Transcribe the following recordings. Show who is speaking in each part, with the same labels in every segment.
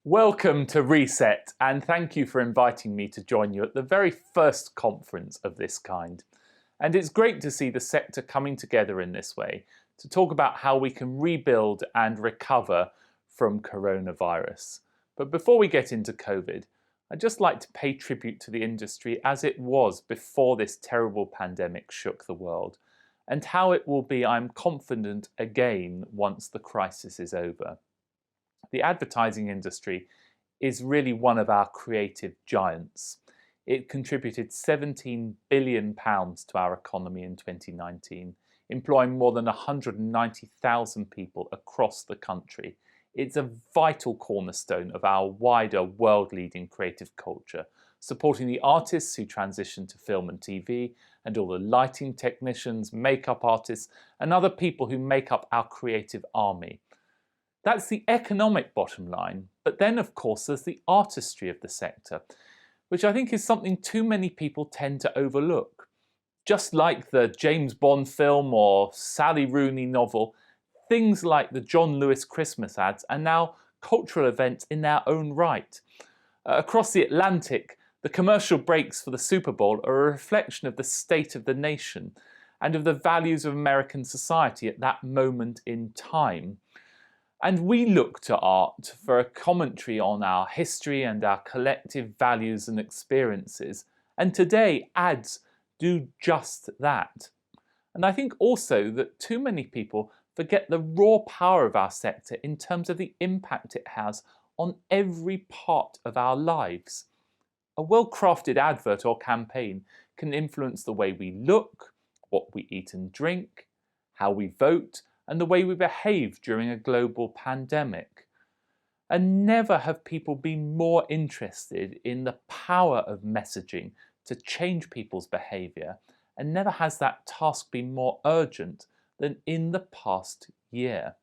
Speaker 1: Welcome to Reset, and thank you for inviting me to join you at the very first conference of this kind. And it's great to see the sector coming together in this way to talk about how we can rebuild and recover from coronavirus. But before we get into COVID, I'd just like to pay tribute to the industry as it was before this terrible pandemic shook the world, and how it will be, I'm confident, again once the crisis is over. The advertising industry is really one of our creative giants. It contributed £17 billion to our economy in 2019, employing more than 190,000 people across the country. It's a vital cornerstone of our wider world-leading creative culture, supporting the artists who transition to film and TV, and all the lighting technicians, makeup artists, and other people who make up our creative army. That's the economic bottom line, but then of course there's the artistry of the sector, which I think is something too many people tend to overlook. Just like the James Bond film or Sally Rooney novel, things like the John Lewis Christmas ads are now cultural events in their own right. Across the Atlantic, the commercial breaks for the Super Bowl are a reflection of the state of the nation and of the values of American society at that moment in time. And we look to art for a commentary on our history and our collective values and experiences. And today, ads do just that. And I think also that too many people forget the raw power of our sector in terms of the impact it has on every part of our lives. A well-crafted advert or campaign can influence the way we look, what we eat and drink, how we vote, and the way we behave during a global pandemic. And never have people been more interested in the power of messaging to change people's behaviour, and never has that task been more urgent than in the past year.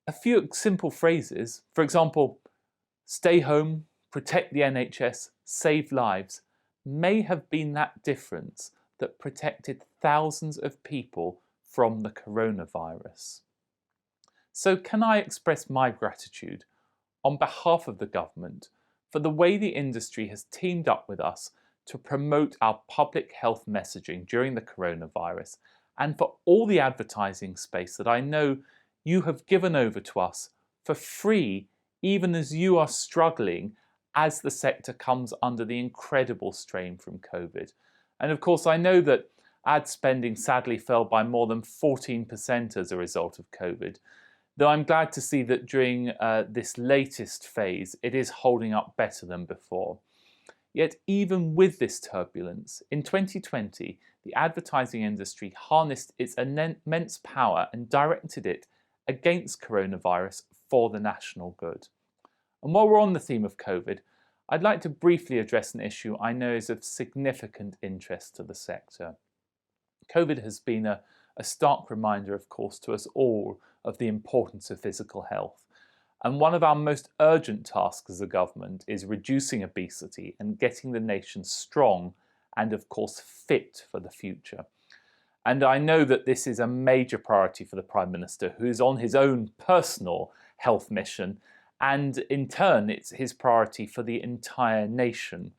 Speaker 1: A few simple phrases, for example, stay home, protect the NHS, save lives, may have been that difference that protected thousands of people from the coronavirus. So can I express my gratitude on behalf of the government for the way the industry has teamed up with us to promote our public health messaging during the coronavirus, and for all the advertising space that I know you have given over to us for free, even as you are struggling as the sector comes under the incredible strain from COVID. And of course, I know that ad spending sadly fell by more than 14% as a result of COVID, though I'm glad to see that during this latest phase it is holding up better than before. Yet even with this turbulence, in 2020 the advertising industry harnessed its immense power and directed it against coronavirus for the national good. And while we're on the theme of COVID, I'd like to briefly address an issue I know is of significant interest to the sector. COVID has been a stark reminder, of course, to us all of the importance of physical health. And one of our most urgent tasks as a government is reducing obesity and getting the nation strong and, of course, fit for the future. And I know that this is a major priority for the Prime Minister, who is on his own personal health mission, and in turn it's his priority for the entire nation.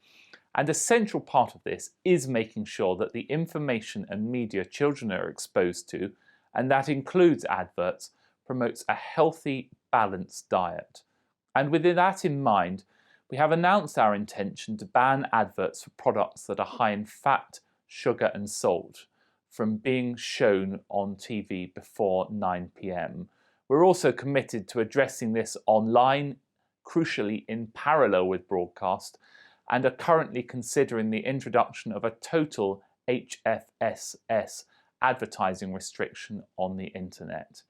Speaker 1: And a central part of this is making sure that the information and media children are exposed to, and that includes adverts, promotes a healthy, balanced diet. And with that in mind, we have announced our intention to ban adverts for products that are high in fat, sugar and salt from being shown on TV before 9 p.m. We're also committed to addressing this online, crucially in parallel with broadcast, and are currently considering the introduction of a total HFSS advertising restriction on the internet.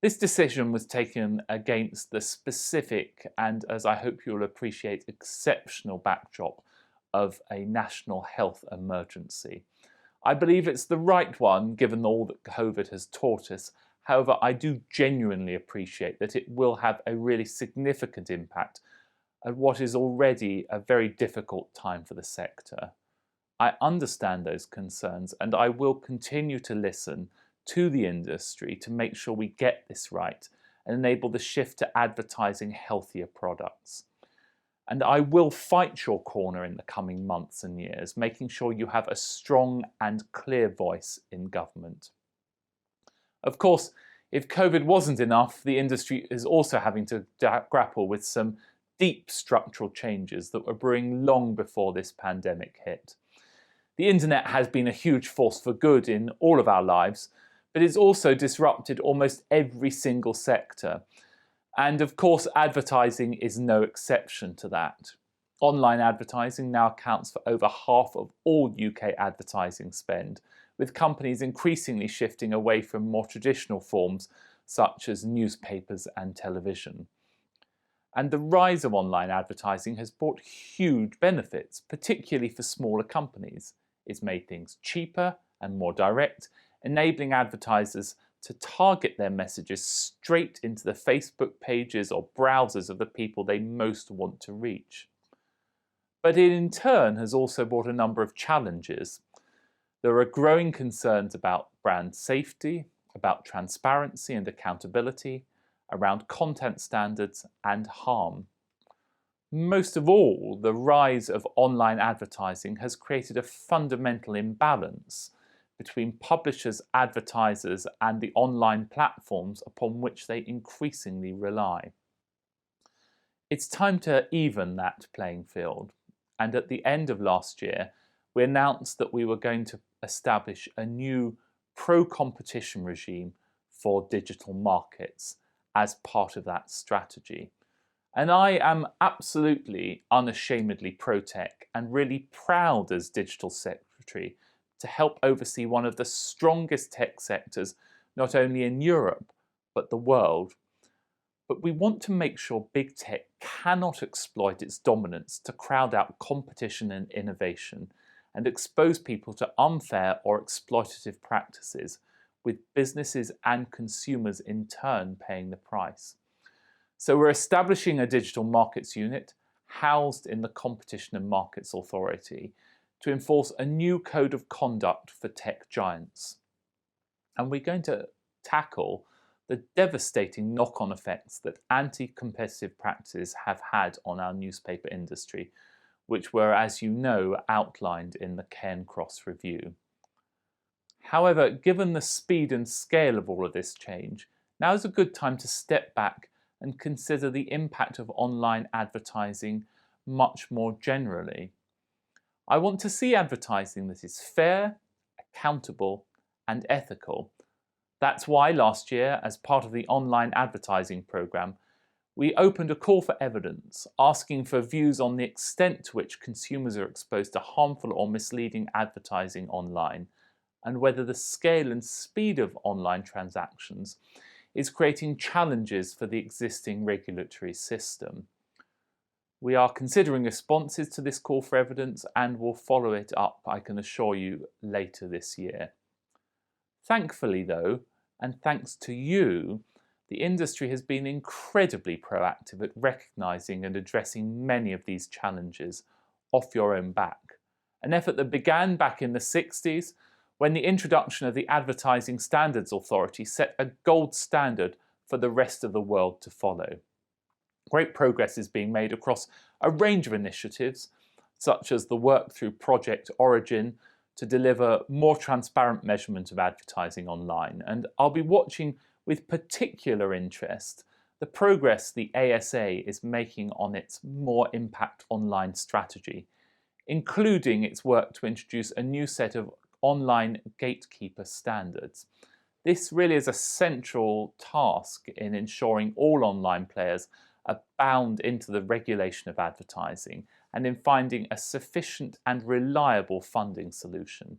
Speaker 1: This decision was taken against the specific and, as I hope you'll appreciate, exceptional backdrop of a national health emergency. I believe it's the right one given all that COVID has taught us. However, I do genuinely appreciate that it will have a really significant impact at what is already a very difficult time for the sector. I understand those concerns, and I will continue to listen to the industry to make sure we get this right and enable the shift to advertising healthier products. And I will fight your corner in the coming months and years, making sure you have a strong and clear voice in government. Of course, if COVID wasn't enough, the industry is also having to grapple with some deep structural changes that were brewing long before this pandemic hit. The internet has been a huge force for good in all of our lives, but it's also disrupted almost every single sector. And of course, advertising is no exception to that. Online advertising now accounts for over half of all UK advertising spend, with companies increasingly shifting away from more traditional forms such as newspapers and television. And the rise of online advertising has brought huge benefits, particularly for smaller companies. It's made things cheaper and more direct, enabling advertisers to target their messages straight into the Facebook pages or browsers of the people they most want to reach. But it in turn has also brought a number of challenges. There are growing concerns about brand safety, about transparency and accountability, around content standards and harm. Most of all, the rise of online advertising has created a fundamental imbalance between publishers, advertisers, and the online platforms upon which they increasingly rely. It's time to even that playing field, and at the end of last year, we announced that we were going to establish a new pro-competition regime for digital markets as part of that strategy. And I am absolutely unashamedly pro-tech and really proud as Digital Secretary to help oversee one of the strongest tech sectors, not only in Europe, but the world. But we want to make sure big tech cannot exploit its dominance to crowd out competition and innovation and expose people to unfair or exploitative practices, with businesses and consumers in turn paying the price. So we're establishing a digital markets unit housed in the Competition and Markets Authority to enforce a new code of conduct for tech giants. And we're going to tackle the devastating knock-on effects that anti-competitive practices have had on our newspaper industry, which were, as you know, outlined in the Cairncross Review. However, given the speed and scale of all of this change, now is a good time to step back and consider the impact of online advertising much more generally. I want to see advertising that is fair, accountable, and ethical. That's why last year, as part of the online advertising programme, we opened a call for evidence, asking for views on the extent to which consumers are exposed to harmful or misleading advertising online, and whether the scale and speed of online transactions is creating challenges for the existing regulatory system. We are considering responses to this call for evidence and will follow it up, I can assure you, later this year. Thankfully though, and thanks to you, the industry has been incredibly proactive at recognising and addressing many of these challenges off your own back. An effort that began back in the 60s when the introduction of the Advertising Standards Authority set a gold standard for the rest of the world to follow. Great progress is being made across a range of initiatives, such as the work through Project Origin to deliver more transparent measurement of advertising online. And I'll be watching with particular interest the progress the ASA is making on its More Impact Online strategy, including its work to introduce a new set of online gatekeeper standards. This really is a central task in ensuring all online players are bound into the regulation of advertising and in finding a sufficient and reliable funding solution.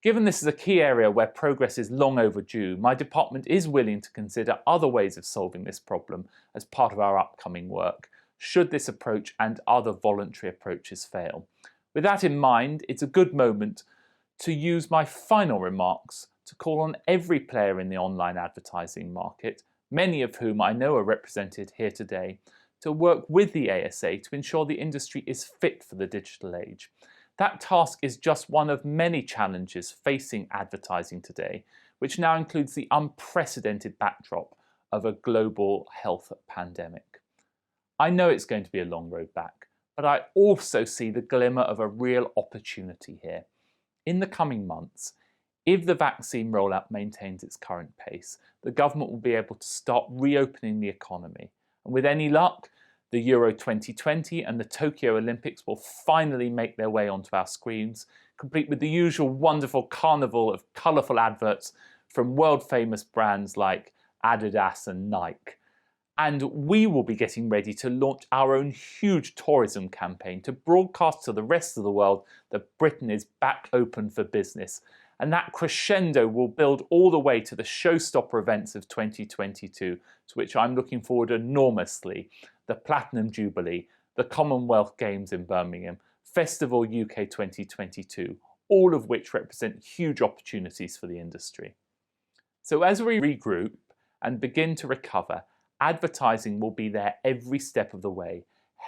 Speaker 1: Given this is a key area where progress is long overdue, my department is willing to consider other ways of solving this problem as part of our upcoming work, should this approach and other voluntary approaches fail. With that in mind, it's a good moment to use my final remarks to call on every player in the online advertising market, many of whom I know are represented here today, to work with the ASA to ensure the industry is fit for the digital age. That task is just one of many challenges facing advertising today, which now includes the unprecedented backdrop of a global health pandemic. I know it's going to be a long road back, but I also see the glimmer of a real opportunity here. In the coming months, if the vaccine rollout maintains its current pace, the government will be able to start reopening the economy. And with any luck, the Euro 2020 and the Tokyo Olympics will finally make their way onto our screens, complete with the usual wonderful carnival of colourful adverts from world-famous brands like Adidas and Nike. And we will be getting ready to launch our own huge tourism campaign to broadcast to the rest of the world that Britain is back open for business. And that crescendo will build all the way to the showstopper events of 2022, to which I'm looking forward enormously. The Platinum Jubilee, the Commonwealth Games in Birmingham, Festival UK 2022, all of which represent huge opportunities for the industry. So as we regroup and begin to recover, advertising will be there every step of the way,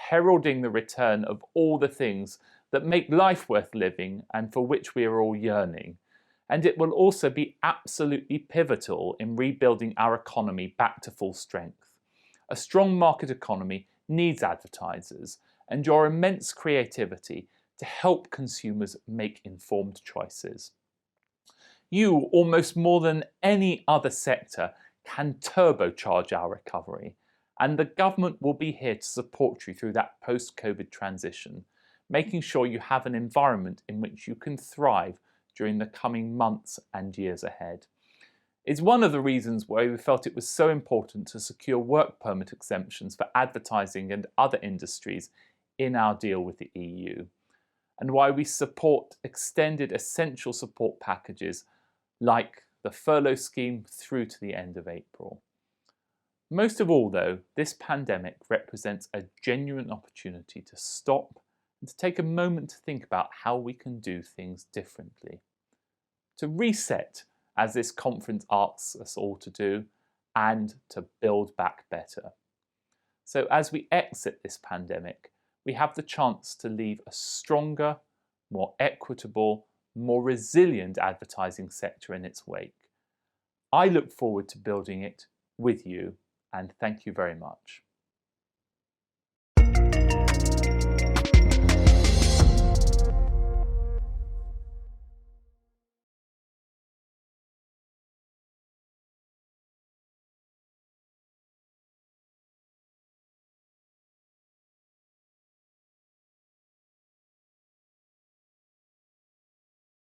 Speaker 1: heralding the return of all the things that make life worth living and for which we are all yearning. And it will also be absolutely pivotal in rebuilding our economy back to full strength. A strong market economy needs advertisers and your immense creativity to help consumers make informed choices. You, almost more than any other sector, can turbocharge our recovery, and the government will be here to support you through that post-COVID transition, making sure you have an environment in which you can thrive during the coming months and years ahead. It's one of the reasons why we felt it was so important to secure work permit exemptions for advertising and other industries in our deal with the EU, and why we support extended essential support packages like the furlough scheme through to the end of April. Most of all though, this pandemic represents a genuine opportunity to stop and to take a moment to think about how we can do things differently. To reset, as this conference asks us all to do, and to build back better. So as we exit this pandemic, we have the chance to leave a stronger, more equitable, more resilient advertising sector in its wake. I look forward to building it with you, and thank you very much.